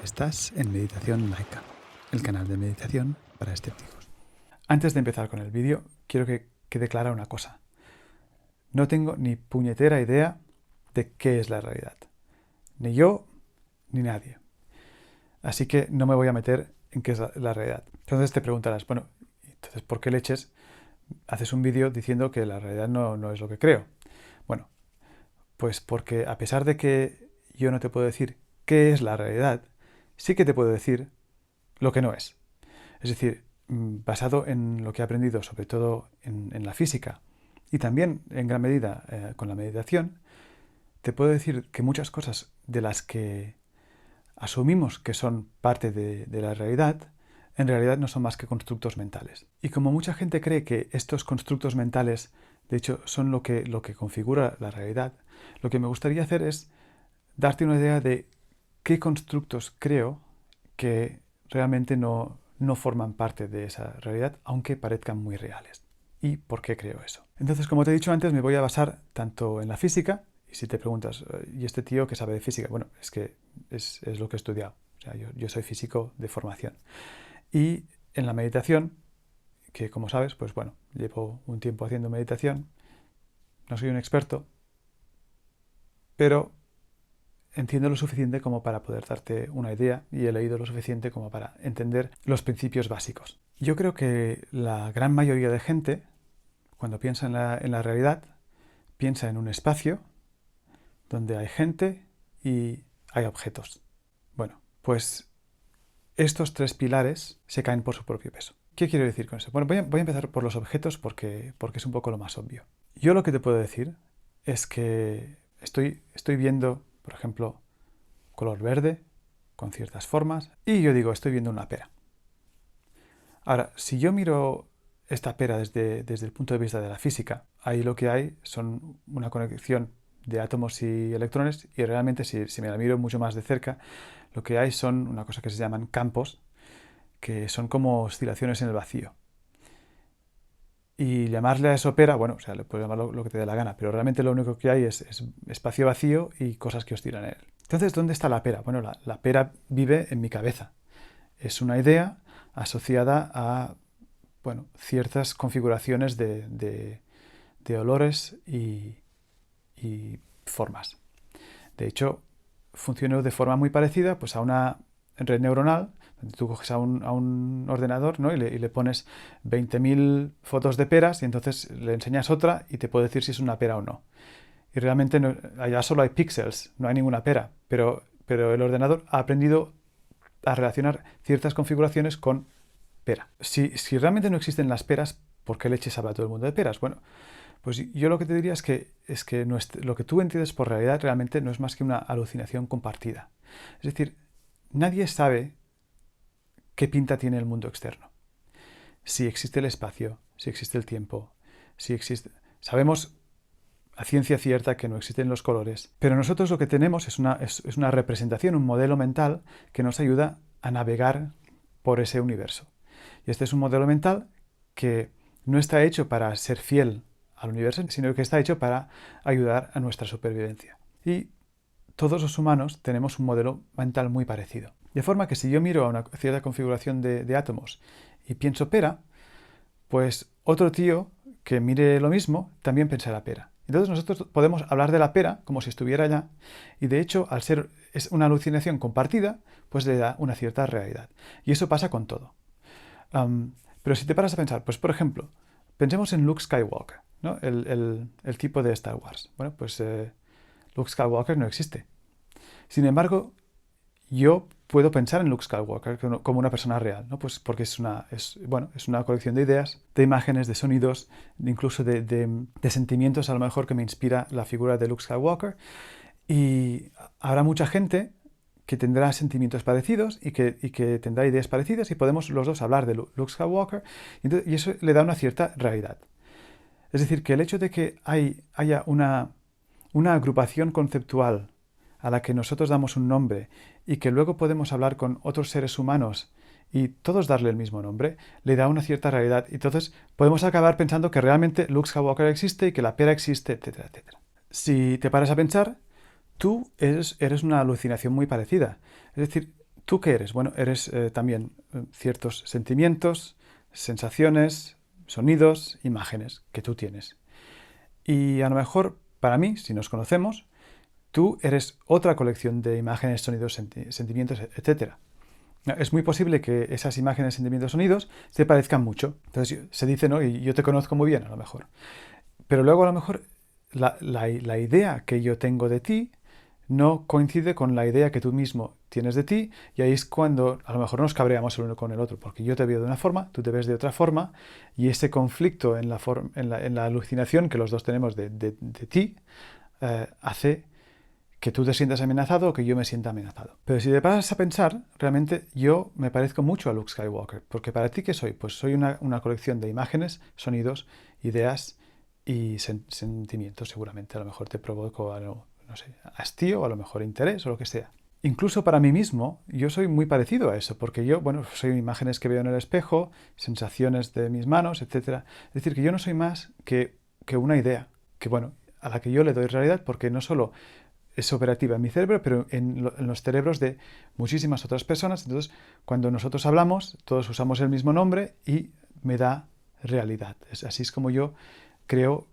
Estás en Meditación Laica, el canal de meditación para escépticos. Antes de empezar con el vídeo, quiero que quede clara una cosa. No tengo ni puñetera idea de qué es la realidad. Ni yo, ni nadie. Así que no me voy a meter en qué es la realidad. Entonces te preguntarás, bueno, entonces ¿por qué leches haces un vídeo diciendo que la realidad no es lo que creo? Bueno, pues porque a pesar de que yo no te puedo decir qué es la realidad, sí que te puedo decir lo que no es. Es decir, basado en lo que he aprendido, sobre todo en la física, y también en gran medida con la meditación, te puedo decir que muchas cosas de las que asumimos que son parte de la realidad, en realidad no son más que constructos mentales. Y como mucha gente cree que estos constructos mentales, de hecho, son lo que configura la realidad, lo que me gustaría hacer es darte una idea de qué constructos creo que realmente no forman parte de esa realidad, aunque parezcan muy reales. ¿Y por qué creo eso? Entonces, como te he dicho antes, me voy a basar tanto en la física, y si te preguntas, ¿y este tío qué sabe de física? Bueno, es que es lo que he estudiado. O sea, yo soy físico de formación. Y en la meditación, que como sabes, pues bueno, llevo un tiempo haciendo meditación, no soy un experto, pero entiendo lo suficiente como para poder darte una idea y he leído lo suficiente como para entender los principios básicos. Yo creo que la gran mayoría de gente, cuando piensa en la realidad, piensa en un espacio donde hay gente y hay objetos. Bueno, pues estos tres pilares se caen por su propio peso. ¿Qué quiero decir con eso? Bueno, voy a empezar por los objetos porque es un poco lo más obvio. Yo lo que te puedo decir es que estoy viendo, por ejemplo, color verde con ciertas formas y yo digo, estoy viendo una pera. Ahora, si yo miro esta pera desde el punto de vista de la física, ahí lo que hay son una conexión de átomos y electrones y realmente si me la miro mucho más de cerca, lo que hay son una cosa que se llaman campos, que son como oscilaciones en el vacío. Y llamarle a eso pera, bueno, o sea, le puedes llamar lo que te dé la gana, pero realmente lo único que hay es espacio vacío y cosas que oscilan en él. Entonces, ¿dónde está la pera? Bueno, la pera vive en mi cabeza. Es una idea asociada a, bueno, ciertas configuraciones de olores y formas. De hecho, funciona de forma muy parecida pues, a una red neuronal, donde tú coges a un ordenador, ¿no? y le pones 20.000 fotos de peras y entonces le enseñas otra y te puede decir si es una pera o no. Y realmente allá solo hay píxeles, no hay ninguna pera, pero el ordenador ha aprendido a relacionar ciertas configuraciones con pera. Si realmente no existen las peras, ¿por qué leches habla todo el mundo de peras? Bueno, pues yo lo que te diría es que lo que tú entiendes por realidad realmente no es más que una alucinación compartida. Es decir, nadie sabe qué pinta tiene el mundo externo. Si existe el espacio, si existe el tiempo, si existe... Sabemos a ciencia cierta que no existen los colores, pero nosotros lo que tenemos es una representación, un modelo mental que nos ayuda a navegar por ese universo. Y este es un modelo mental que no está hecho para ser fiel al universo, sino que está hecho para ayudar a nuestra supervivencia. Y todos los humanos tenemos un modelo mental muy parecido. De forma que si yo miro a una cierta configuración de átomos y pienso pera, pues otro tío que mire lo mismo también pensará pera. Entonces nosotros podemos hablar de la pera como si estuviera allá y de hecho al ser es una alucinación compartida, pues le da una cierta realidad. Y eso pasa con todo. Pero si te paras a pensar, pues por ejemplo, pensemos en Luke Skywalker, ¿no? el tipo de Star Wars. Bueno, pues Luke Skywalker no existe. Sin embargo, yo puedo pensar en Luke Skywalker como una persona real, ¿no? Pues porque es una colección de ideas, de imágenes, de sonidos, incluso de sentimientos a lo mejor que me inspira la figura de Luke Skywalker. Y habrá mucha gente que tendrá sentimientos parecidos y que tendrá ideas parecidas y podemos los dos hablar de Luke Skywalker y eso le da una cierta realidad. Es decir, que el hecho de que haya una agrupación conceptual a la que nosotros damos un nombre y que luego podemos hablar con otros seres humanos y todos darle el mismo nombre, le da una cierta realidad. Y entonces podemos acabar pensando que realmente Luke Skywalker existe y que la pera existe, etcétera, etcétera. Si te paras a pensar, tú eres una alucinación muy parecida. Es decir, ¿Tú qué eres? Bueno, eres también ciertos sentimientos, sensaciones, sonidos, imágenes que tú tienes. Y a lo mejor, para mí, si nos conocemos, tú eres otra colección de imágenes, sonidos, sentimientos, etcétera. Es muy posible que esas imágenes, sentimientos, sonidos se parezcan mucho. Entonces se dice, ¿no? Y yo te conozco muy bien, a lo mejor. Pero luego a lo mejor la idea que yo tengo de ti no coincide con la idea que tú mismo tienes de ti, y ahí es cuando a lo mejor nos cabreamos el uno con el otro, porque yo te veo de una forma, tú te ves de otra forma, y ese conflicto en la alucinación que los dos tenemos de ti hace que tú te sientas amenazado o que yo me sienta amenazado. Pero si te pasas a pensar, realmente yo me parezco mucho a Luke Skywalker, porque para ti, ¿qué soy? Pues soy una colección de imágenes, sonidos, ideas y sentimientos, seguramente. A lo mejor te provoco algo, no sé, hastío, o a lo mejor interés o lo que sea. Incluso para mí mismo, yo soy muy parecido a eso, porque yo, bueno, soy imágenes que veo en el espejo, sensaciones de mis manos, etc. Es decir, que yo no soy más que una idea, que bueno, a la que yo le doy realidad, porque no solo es operativa en mi cerebro, pero en los cerebros de muchísimas otras personas. Entonces, cuando nosotros hablamos, todos usamos el mismo nombre y me da realidad. Así es como yo creo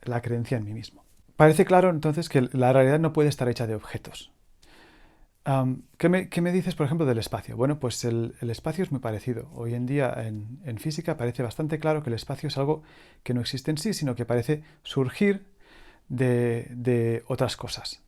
la creencia en mí mismo. Parece claro entonces que la realidad no puede estar hecha de objetos. ¿Qué me dices, por ejemplo, del espacio? Bueno, pues el espacio es muy parecido. Hoy en día en física parece bastante claro que el espacio es algo que no existe en sí, sino que parece surgir de otras cosas,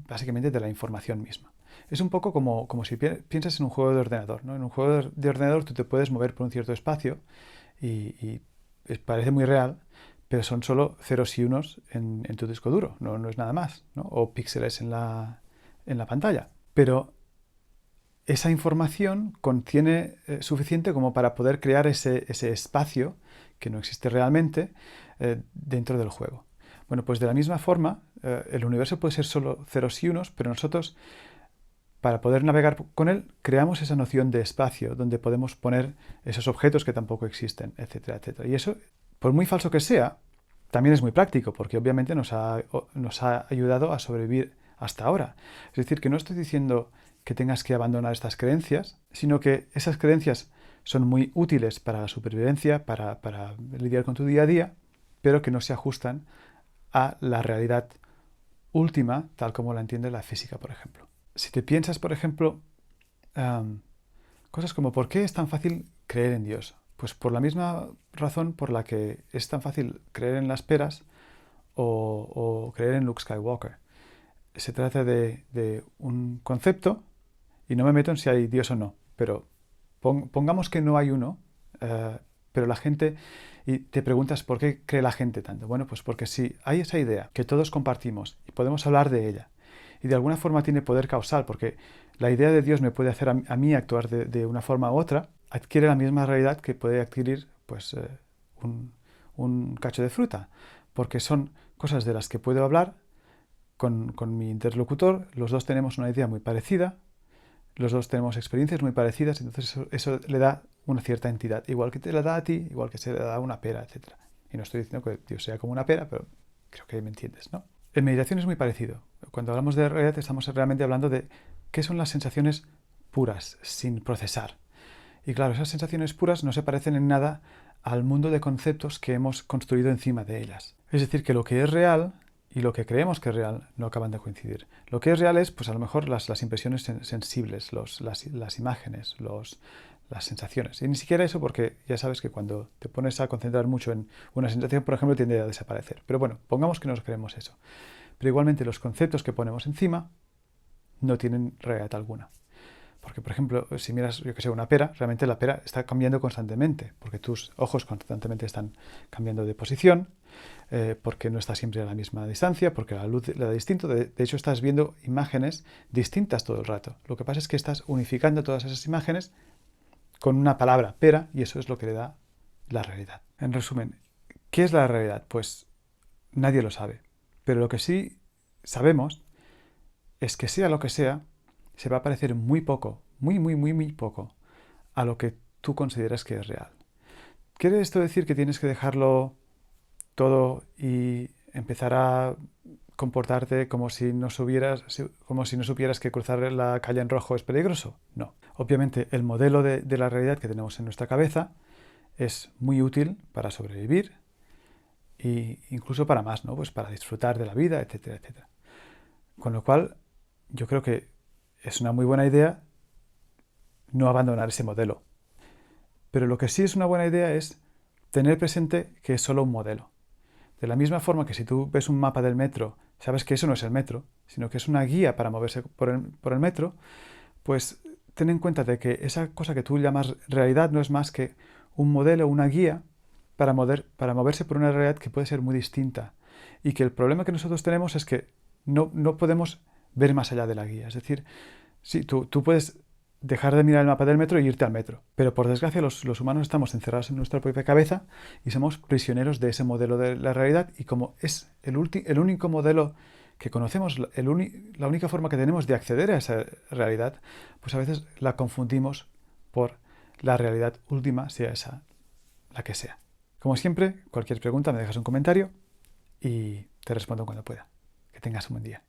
básicamente de la información misma. Es un poco como si piensas en un juego de ordenador, ¿no? En un juego de ordenador tú te puedes mover por un cierto espacio y parece muy real, pero son solo ceros y unos en tu disco duro, no es nada más, ¿no? O píxeles en la pantalla. Pero esa información contiene suficiente como para poder crear ese espacio que no existe realmente dentro del juego. Bueno, pues de la misma forma, el universo puede ser solo ceros y unos, pero nosotros, para poder navegar con él, creamos esa noción de espacio donde podemos poner esos objetos que tampoco existen, etcétera, etcétera. Y eso, por muy falso que sea, también es muy práctico, porque obviamente nos ha ayudado a sobrevivir hasta ahora. Es decir, que no estoy diciendo que tengas que abandonar estas creencias, sino que esas creencias son muy útiles para la supervivencia, para lidiar con tu día a día, pero que no se ajustan a la realidad última, tal como la entiende la física, por ejemplo. Si te piensas, por ejemplo, cosas como ¿por qué es tan fácil creer en Dios? Pues por la misma razón por la que es tan fácil creer en las peras o creer en Luke Skywalker. Se trata de un concepto, y no me meto en si hay Dios o no, pero pongamos que no hay uno, pero la gente, y te preguntas por qué cree la gente tanto. Bueno, pues porque si hay esa idea que todos compartimos y podemos hablar de ella, y de alguna forma tiene poder causal, porque la idea de Dios me puede hacer a mí actuar de una forma u otra, adquiere la misma realidad que puede adquirir pues, un cacho de fruta, porque son cosas de las que puedo hablar con mi interlocutor, los dos tenemos una idea muy parecida, los dos tenemos experiencias muy parecidas, entonces eso le da una cierta entidad, igual que te la da a ti, igual que se le da a una pera, etc. Y no estoy diciendo que Dios sea como una pera, pero creo que me entiendes, ¿no? En meditación es muy parecido. Cuando hablamos de realidad estamos realmente hablando de qué son las sensaciones puras, sin procesar. Y claro, esas sensaciones puras no se parecen en nada al mundo de conceptos que hemos construido encima de ellas. Es decir, que lo que es real y lo que creemos que es real no acaban de coincidir. Lo que es real es, pues a lo mejor, las impresiones sensibles, las imágenes, las sensaciones. Y ni siquiera eso, porque ya sabes que cuando te pones a concentrar mucho en una sensación, por ejemplo, tiende a desaparecer. Pero bueno, pongamos que nos creemos eso. Pero igualmente los conceptos que ponemos encima no tienen realidad alguna. Porque, por ejemplo, si miras, yo que sé, una pera, realmente la pera está cambiando constantemente, porque tus ojos constantemente están cambiando de posición, porque no está siempre a la misma distancia, porque la luz le da distinto. De hecho, estás viendo imágenes distintas todo el rato. Lo que pasa es que estás unificando todas esas imágenes con una palabra, pera, y eso es lo que le da la realidad. En resumen, ¿qué es la realidad? Pues nadie lo sabe. Pero lo que sí sabemos es que sea lo que sea, se va a parecer muy poco, muy poco, a lo que tú consideras que es real. ¿Quiere esto decir que tienes que dejarlo todo y empezar a comportarte como si no supieras que cruzar la calle en rojo es peligroso. No. Obviamente el modelo de la realidad que tenemos en nuestra cabeza es muy útil para sobrevivir e incluso para más, ¿no? Pues para disfrutar de la vida, etcétera, etcétera. Con lo cual, yo creo que es una muy buena idea no abandonar ese modelo. Pero lo que sí es una buena idea es tener presente que es solo un modelo. De la misma forma que si tú ves un mapa del metro, sabes que eso no es el metro, sino que es una guía para moverse por el metro, pues ten en cuenta de que esa cosa que tú llamas realidad no es más que un modelo, una guía para moverse por una realidad que puede ser muy distinta. Y que el problema que nosotros tenemos es que no podemos ver más allá de la guía. Es decir, sí, tú puedes dejar de mirar el mapa del metro e irte al metro. Pero por desgracia los humanos estamos encerrados en nuestra propia cabeza y somos prisioneros de ese modelo de la realidad, y como es el único modelo que conocemos, la única forma que tenemos de acceder a esa realidad, pues a veces la confundimos por la realidad última, sea esa la que sea. Como siempre, cualquier pregunta me dejas un comentario y te respondo cuando pueda. Que tengas un buen día.